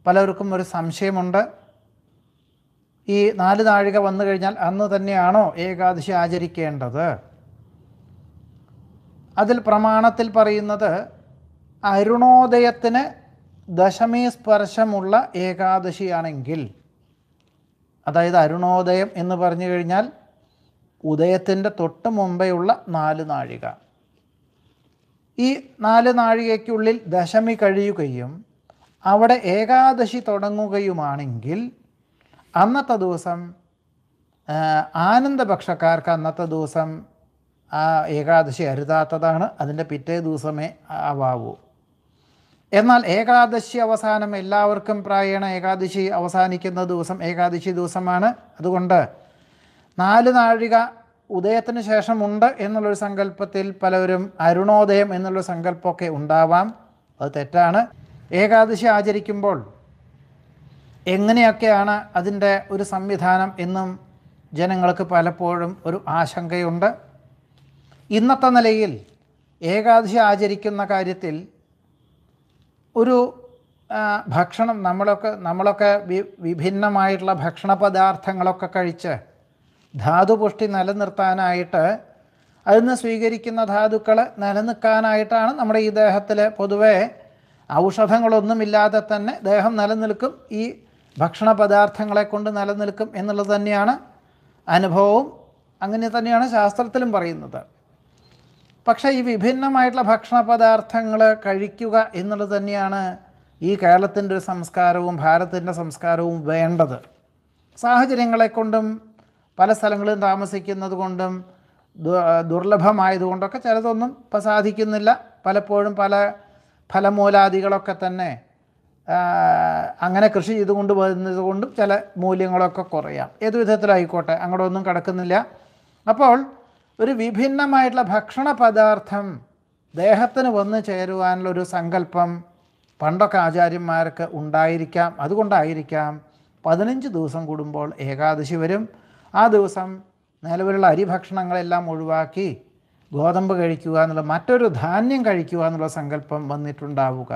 പലർക്കും ഒരു സംശയമുണ്ട്. ഈ 4 നാഴിക വന്നു കഴിഞ്ഞാൽ അന്ന് തന്നെയാണോ ഏകാദശി ആചരിക്കേണ്ടത്? അതിൽ പ്രമാണത്തിൽ പറയുന്നത് അരുണോദയത്തിന് ദശമി സ്പർശമുള്ള ഏകാദശിയാണെങ്കിൽ, അതായത് അരുണോദയം എന്ന് പറഞ്ഞു കഴിഞ്ഞാൽ ഉദയത്തിൻ്റെ തൊട്ട് മുമ്പെയുള്ള 4 നാഴിക. ഈ 4 നാഴികയ്ക്കുള്ളിൽ ദശമി കഴിയുകയും അവിടെ ഏകാദശി തുടങ്ങുകയുമാണെങ്കിൽ അന്നത്തെ ദിവസം ആനന്ദഭക്ഷക്കാർക്ക് അന്നത്തെ ദിവസം ആ ഏകാദശി അരുതാത്തതാണ്. അതിൻ്റെ പിറ്റേ ദിവസമേ ആവാവൂ. എന്നാൽ ഏകാദശി അവസാനം എല്ലാവർക്കും പ്രായേണ ഏകാദശി അവസാനിക്കുന്ന ദിവസം ഏകാദശി ദിവസമാണ്. അതുകൊണ്ട് 4 നാഴിക ഉദയത്തിന് ശേഷമുണ്ട് എന്നുള്ളൊരു സങ്കല്പത്തിൽ പലരും അരുണോദയം എന്നുള്ളൊരു സങ്കല്പമൊക്കെ ഉണ്ടാവാം. അത് തെറ്റാണ്. ഏകാദശി ആചരിക്കുമ്പോൾ എങ്ങനെയൊക്കെയാണ് അതിൻ്റെ ഒരു സംവിധാനം എന്നും ജനങ്ങൾക്ക് പലപ്പോഴും ഒരു ആശങ്കയുണ്ട്. ഇന്നത്തെ നിലയിൽ ഏകാദശി ആചരിക്കുന്ന കാര്യത്തിൽ ഒരു ഭക്ഷണം നമ്മളൊക്കെ വിഭിന്നമായിട്ടുള്ള ഭക്ഷണ പദാർത്ഥങ്ങളൊക്കെ കഴിച്ച് ധാതുപുഷ്ടി നിലനിർത്താനായിട്ട് അതിൽ നിന്ന് സ്വീകരിക്കുന്ന ധാതുക്കൾ നിലനിൽക്കാനായിട്ടാണ് നമ്മുടെ ഈ ദേഹത്തിൽ പൊതുവേ ഔഷധങ്ങളൊന്നുമില്ലാതെ തന്നെ ദേഹം നിലനിൽക്കും. ഈ ഭക്ഷണ പദാർത്ഥങ്ങളെ കൊണ്ട് നിലനിൽക്കും എന്നുള്ളത് തന്നെയാണ് അനുഭവവും, അങ്ങനെ തന്നെയാണ് ശാസ്ത്രത്തിലും പറയുന്നത്. പക്ഷേ ഈ വിഭിന്നമായിട്ടുള്ള ഭക്ഷണ പദാർത്ഥങ്ങൾ കഴിക്കുക എന്നുള്ളത് തന്നെയാണ് ഈ കേരളത്തിൻ്റെ ഒരു സംസ്കാരവും ഭാരതത്തിൻ്റെ സംസ്കാരവും വേണ്ടത്. സാഹചര്യങ്ങളെ കൊണ്ടും പല സ്ഥലങ്ങളിലും താമസിക്കുന്നത് കൊണ്ടും ദുർലഭമായതുകൊണ്ടൊക്കെ ചിലതൊന്നും ഇപ്പം സാധിക്കുന്നില്ല. പലപ്പോഴും പല ഫലമൂലാദികളൊക്കെ തന്നെ അങ്ങനെ കൃഷി ചെയ്തുകൊണ്ട് വരുന്നത് കൊണ്ടും ചില മൂല്യങ്ങളൊക്കെ കുറയാം. ഏതു വിധത്തിലായിക്കോട്ടെ, അങ്ങോട്ട് ഒന്നും കിടക്കുന്നില്ല. അപ്പോൾ ഒരു വിഭിന്നമായിട്ടുള്ള ഭക്ഷണ പദാർത്ഥം ദേഹത്തിന് വന്നു ചേരുവാനുള്ളൊരു സങ്കല്പം പണ്ടൊക്കെ ആചാര്യന്മാർക്ക് ഉണ്ടായിരിക്കാം. അതുകൊണ്ടായിരിക്കാം 15 ദിവസം കൂടുമ്പോൾ ഏകാദശി വരും. ആ ദിവസം നിലവിലുള്ള അരിഭക്ഷണങ്ങളെല്ലാം ഒഴിവാക്കി ഗോതമ്പ് കഴിക്കുക എന്നുള്ള, മറ്റൊരു ധാന്യം കഴിക്കുക എന്നുള്ള സങ്കല്പം വന്നിട്ടുണ്ടാവുക.